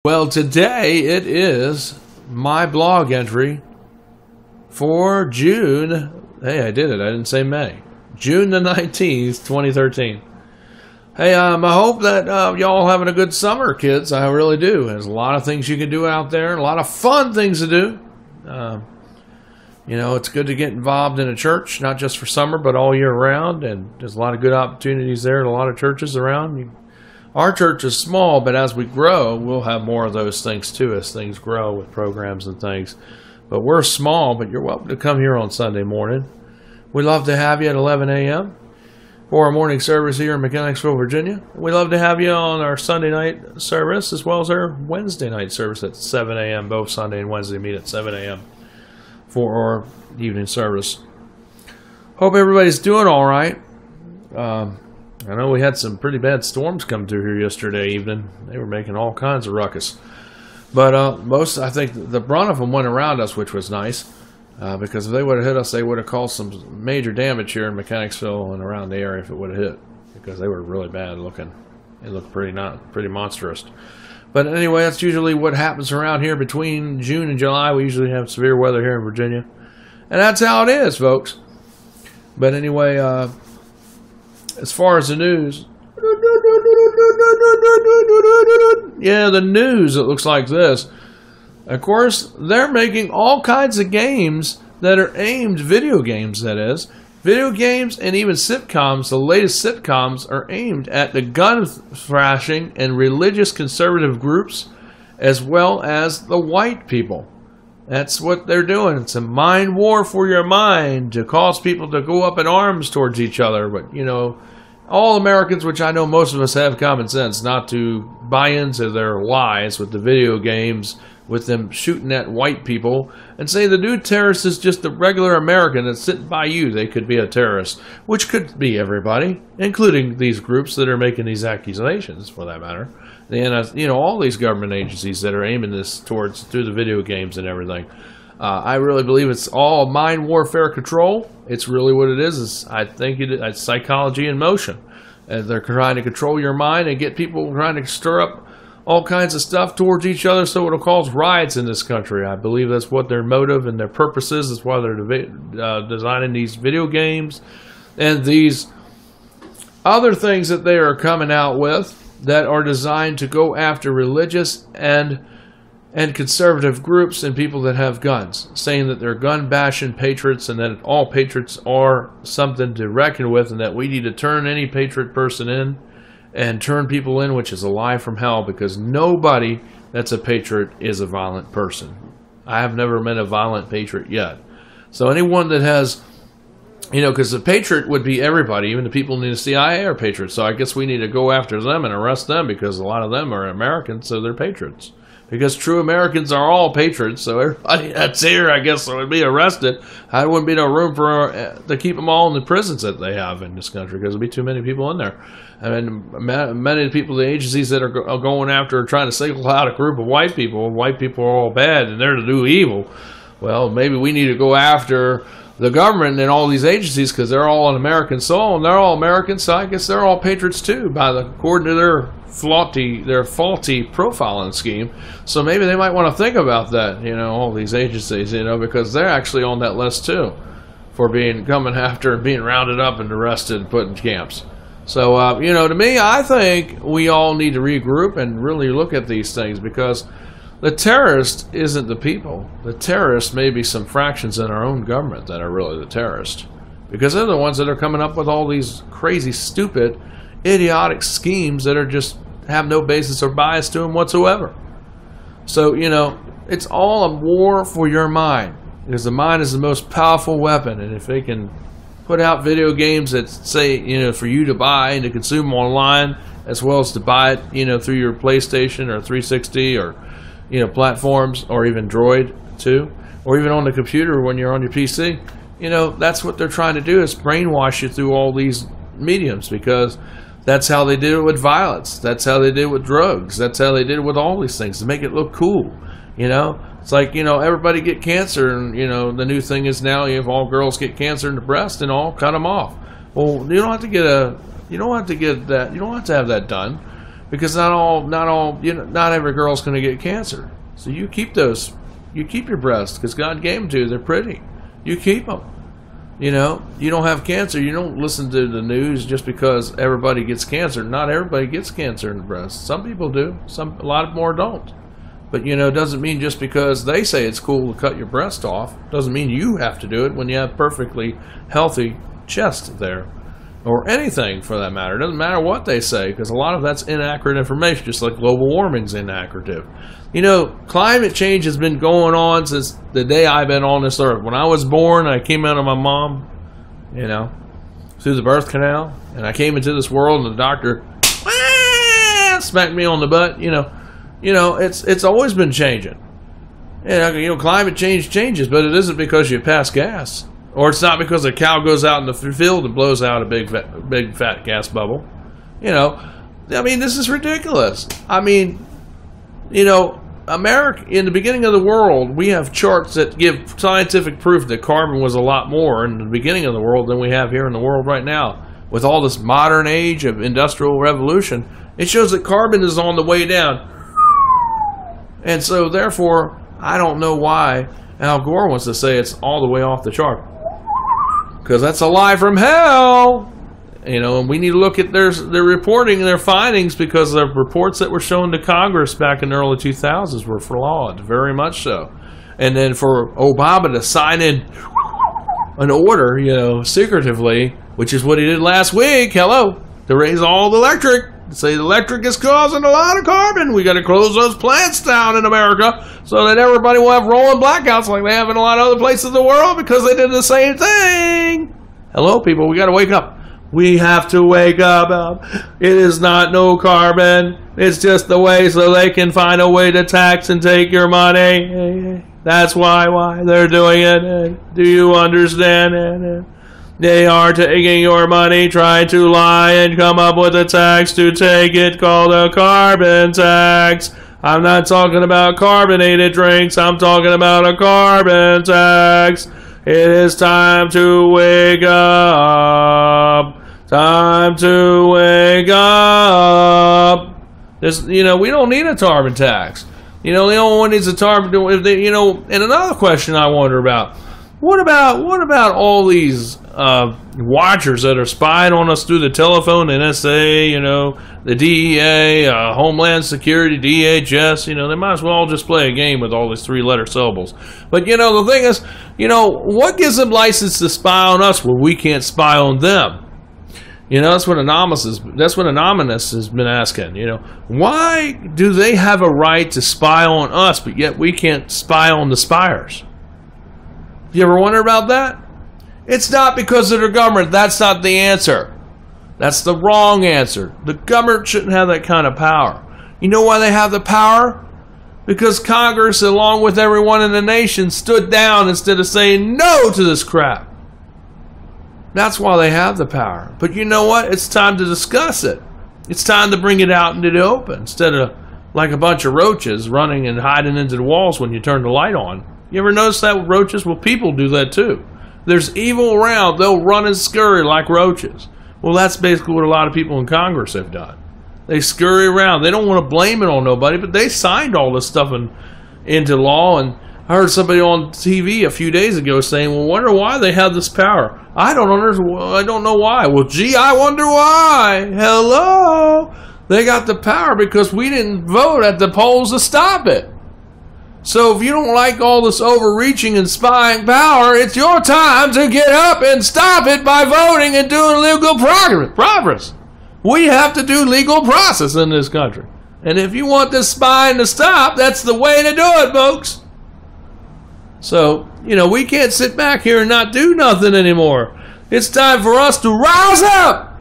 Well, today it is my blog entry for June. Hey, I did it. I didn't say May. June the 19th, 2013. Hey, I hope that y'all having a good summer, kids. I really do. There's a lot of things you can do out there, a lot of fun things to do. You know, it's good to get involved in a church, not just for summer, but all year round. And there's a lot of good opportunities there at a lot of churches around. Our church is small, but as we grow, we'll have more of those things too as things grow with programs and things. But we're small, but you're welcome to come here on Sunday morning. We'd love to have you at 11 a.m. for our morning service here in Mechanicsville, Virginia. We'd love to have you on our Sunday night service as well as our Wednesday night service at 7 a.m. Both Sunday and Wednesday meet at 7 a.m. for our evening service. Hope everybody's doing all right. I know we had some pretty bad storms come through here yesterday evening. They were making all kinds of ruckus. But I think the brunt of them went around us, which was nice. Because if they would have hit us, they would have caused some major damage here in Mechanicsville and around the area if it would have hit. Because they were really bad looking. They looked pretty monstrous. But anyway, that's usually what happens around here between June and July. We usually have severe weather here in Virginia. And that's how it is, folks. But anyway, as far as the news, yeah, the news, it looks like this. Of course, they're making all kinds of games that are aimed, video games that is. Video games and even sitcoms, the latest sitcoms are aimed at the gun thrashing and religious conservative groups as well as the white people. That's what they're doing. It's a mind war for your mind to cause people to go up in arms towards each other. But, you know, all Americans, which I know most of us have common sense, not to buy into their lies with the video games, with them shooting at white people, and say the new terrorist is just a regular American that's sitting by you. They could be a terrorist, which could be everybody, including these groups that are making these accusations, for that matter. And, you know, all these government agencies that are aiming this towards through the video games and everything. I really believe it's all mind warfare control. It's really what it is. I think it's psychology in motion. And they're trying to control your mind and get people trying to stir up all kinds of stuff towards each other so it'll cause riots in this country. I believe that's what their motive and their purpose is. That's why they're designing these video games and these other things that they are coming out with that are designed to go after religious and conservative groups and people that have guns, saying that they're gun-bashing patriots and that all patriots are something to reckon with and that we need to turn any patriot person in and turn people in, which is a lie from hell, because nobody that's a patriot is a violent person. I have never met a violent patriot yet. So anyone that has, you know, because the patriot would be everybody, even the people in the CIA are patriots. So I guess we need to go after them and arrest them because a lot of them are Americans, so they're patriots. Because true Americans are all patriots, so everybody that's here, I guess, would be arrested. I wouldn't be no room to keep them all in the prisons that they have in this country, because there'd be too many people in there. I mean, many of the people, the agencies that are going after, trying to single out a group of white people are all bad and they're to do evil. Well, maybe we need to go after the government and all these agencies because they're all an American soul and they're all Americans, so I guess they're all patriots too, according to their faulty profiling scheme. So maybe they might want to think about that, you know, all these agencies, you know, because they're actually on that list too for coming after and being rounded up and arrested and put in camps. So, you know, to me, I think we all need to regroup and really look at these things, because the terrorist isn't the people. The terrorists may be some fractions in our own government that are really the terrorists, because they're the ones that are coming up with all these crazy, stupid, idiotic schemes that are just have no basis or bias to them whatsoever. So, you know, it's all a war for your mind, because the mind is the most powerful weapon. And if they can put out video games that say, you know, for you to buy and to consume online, as well as to buy it, you know, through your PlayStation or 360 or, you know, platforms, or even Droid too, or even on the computer when you're on your PC, you know, that's what they're trying to do, is brainwash you through all these mediums, because that's how they did it with violence. That's how they did it with drugs. That's how they did it with all these things, to make it look cool, you know. It's like, you know, everybody get cancer, and, you know, the new thing is now if all girls get cancer in the breast and all, cut them off. Well, you don't have to have that done. because not every girl's going to get cancer. So you keep your breasts because God gave them to you. They're pretty. You keep them. You don't have cancer. You don't listen to the news just because everybody gets cancer. Not everybody gets cancer in the breast. Some people do. A lot more don't. But, it doesn't mean just because they say it's cool to cut your breast off, doesn't mean you have to do it when you have perfectly healthy chest there. Or anything, for that matter. It doesn't matter what they say, because a lot of that's inaccurate information, just like global warming's inaccurate. Climate change has been going on since the day I've been on this earth. When I was born, I came out of my mom, through the birth canal, and I came into this world, and the doctor smacked me on the butt. It's always been changing. Climate change changes, but it isn't because you pass gas. Or it's not because a cow goes out in the field and blows out a big fat gas bubble. This is ridiculous. America, in the beginning of the world, we have charts that give scientific proof that carbon was a lot more in the beginning of the world than we have here in the world right now. With all this modern age of industrial revolution, it shows that carbon is on the way down. And so, therefore, I don't know why Al Gore wants to say it's all the way off the chart. Because that's a lie from hell. And we need to look at their reporting and their findings, because the reports that were shown to Congress back in the early 2000s were flawed, very much so. And then for Obama to sign in an order, secretively, which is what he did last week, to raise all the electric. Say the electric is causing a lot of carbon. We got to close those plants down in America so that everybody will have rolling blackouts like they have in a lot of other places in the world, because they did the same thing. Hello, people. We got to wake up. We have to wake up. It is not no carbon. It's just the way so they can find a way to tax and take your money. That's why they're doing it. Do you understand? They are taking your money, trying to lie and come up with a tax to take it called a carbon tax. I'm not talking about carbonated drinks. I'm talking about a carbon tax. It is time to wake up. Time to wake up. We don't need a carbon tax. The only one needs a carbon. And another question I wonder about. What about all these watchers that are spying on us through the telephone, NSA, the DEA, Homeland Security, DHS, they might as well all just play a game with all these three-letter syllables. But, the thing is, what gives them license to spy on us where we can't spy on them? That's what Anonymous has been asking, Why do they have a right to spy on us, but yet we can't spy on the spiers? You ever wonder about that? It's not because of the government. That's not the answer. That's the wrong answer. The government shouldn't have that kind of power. You know why they have the power? Because Congress, along with everyone in the nation, stood down instead of saying no to this crap. That's why they have the power. But you know what? It's time to discuss it. It's time to bring it out into the open, instead of like a bunch of roaches running and hiding into the walls when you turn the light on. You ever notice that with roaches? Well, people do that too. There's evil around. They'll run and scurry like roaches. Well, that's basically what a lot of people in Congress have done. They scurry around. They don't want to blame it on nobody, but they signed all this stuff into law. And I heard somebody on TV a few days ago saying, well, wonder why they have this power. I don't know why. Well, gee, I wonder why. Hello? They got the power because we didn't vote at the polls to stop it. So if you don't like all this overreaching and spying power, it's your time to get up and stop it by voting and doing legal progress. We have to do legal process in this country. And if you want this spying to stop, that's the way to do it, folks. So, we can't sit back here and not do nothing anymore. It's time for us to rise up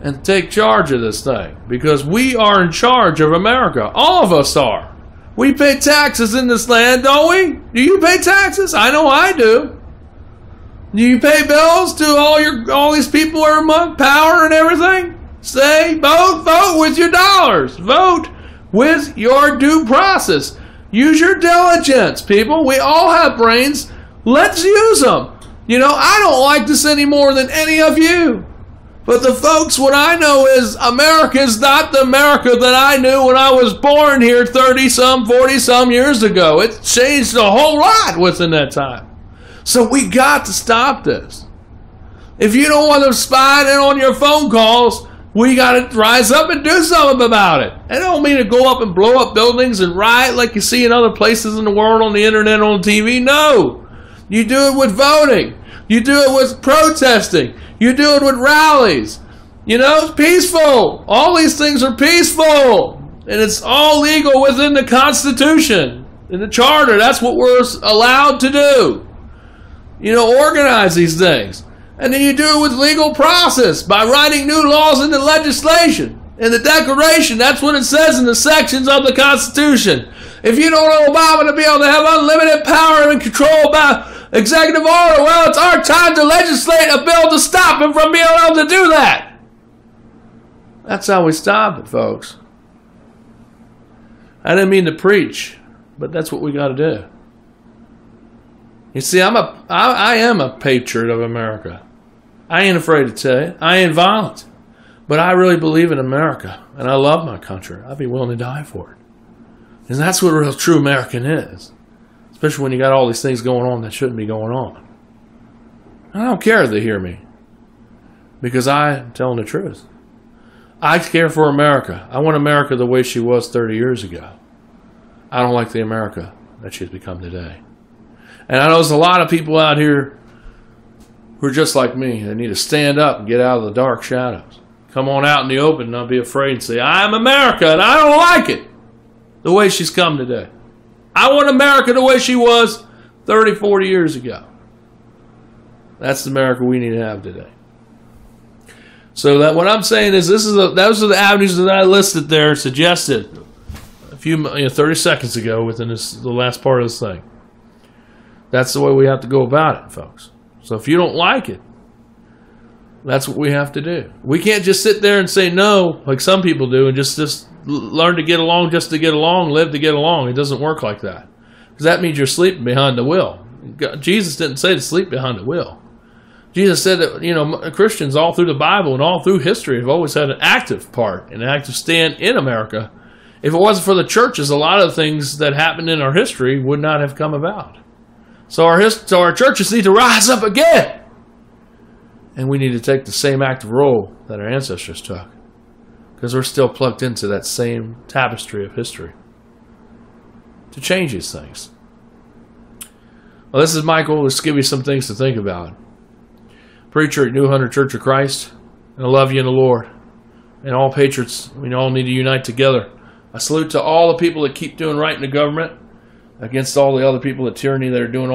and take charge of this thing, because we are in charge of America. All of us are. We pay taxes in this land, don't we? Do you pay taxes? I know I do. Do you pay bills to all these people every month, power and everything? Say, vote with your dollars. Vote with your due process. Use your diligence, people. We all have brains. Let's use them. I don't like this any more than any of you. But the folks, what I know is America is not the America that I knew when I was born here 30-some, 40-some years ago. It's changed a whole lot within that time. So we got to stop this. If you don't want them spying in on your phone calls, we got to rise up and do something about it. I don't mean to go up and blow up buildings and riot like you see in other places in the world on the internet, on TV. No. You do it with voting. You do it with protesting. You do it with rallies. You know, it's peaceful. All these things are peaceful. And it's all legal within the Constitution, in the Charter. That's what we're allowed to do. You know, organize these things. And then you do it with legal process by writing new laws into legislation. In the Declaration, that's what it says in the sections of the Constitution. If you don't want Obama to be able to have unlimited power and control by executive order, well, it's our time to legislate a bill to stop him from being able to do that. That's how we stop it, folks. I didn't mean to preach, but that's what we got to do. You see, I am a patriot of America. I ain't afraid to tell you. I ain't violent. But I really believe in America, and I love my country. I'd be willing to die for it. And that's what a real true American is. Especially when you got all these things going on that shouldn't be going on. I don't care if they hear me. Because I'm telling the truth. I care for America. I want America the way she was 30 years ago. I don't like the America that she's become today. And I know there's a lot of people out here who are just like me. They need to stand up and get out of the dark shadows. Come on out in the open and not be afraid and say, I'm America and I don't like it the way she's come today. I want America the way she was 30, 40 years ago. That's the America we need to have today. So that what I'm saying is those are the avenues that I listed there, suggested a few 30 seconds ago within the last part of this thing. That's the way we have to go about it, folks. So if you don't like it, that's what we have to do. We can't just sit there and say no, like some people do, and just learn to get along just to get along, live to get along. It doesn't work like that. Because that means you're sleeping behind the wheel. Jesus didn't say to sleep behind the wheel. Jesus said that, Christians all through the Bible and all through history have always had an active part, an active stand in America. If it wasn't for the churches, a lot of things that happened in our history would not have come about. So our churches need to rise up again. And we need to take the same active role that our ancestors took. Because we're still plugged into that same tapestry of history to change these things. Well, this is Michael. Let's give you some things to think about. Preacher at New Hunter Church of Christ. And I love you in the Lord. And all patriots, we all need to unite together. I salute to all the people that keep doing right in the government against all the other people of tyranny that are doing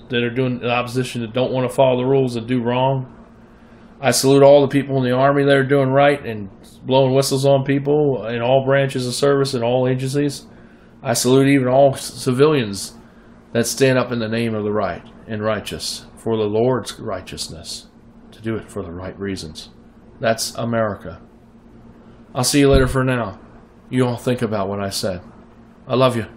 that are doing the opposition, that don't want to follow the rules, that do wrong. I salute all the people in the Army that are doing right and blowing whistles on people in all branches of service and all agencies. I salute even all civilians that stand up in the name of the right and righteous for the Lord's righteousness, to do it for the right reasons. That's America. I'll see you later for now. You all think about what I said. I love you.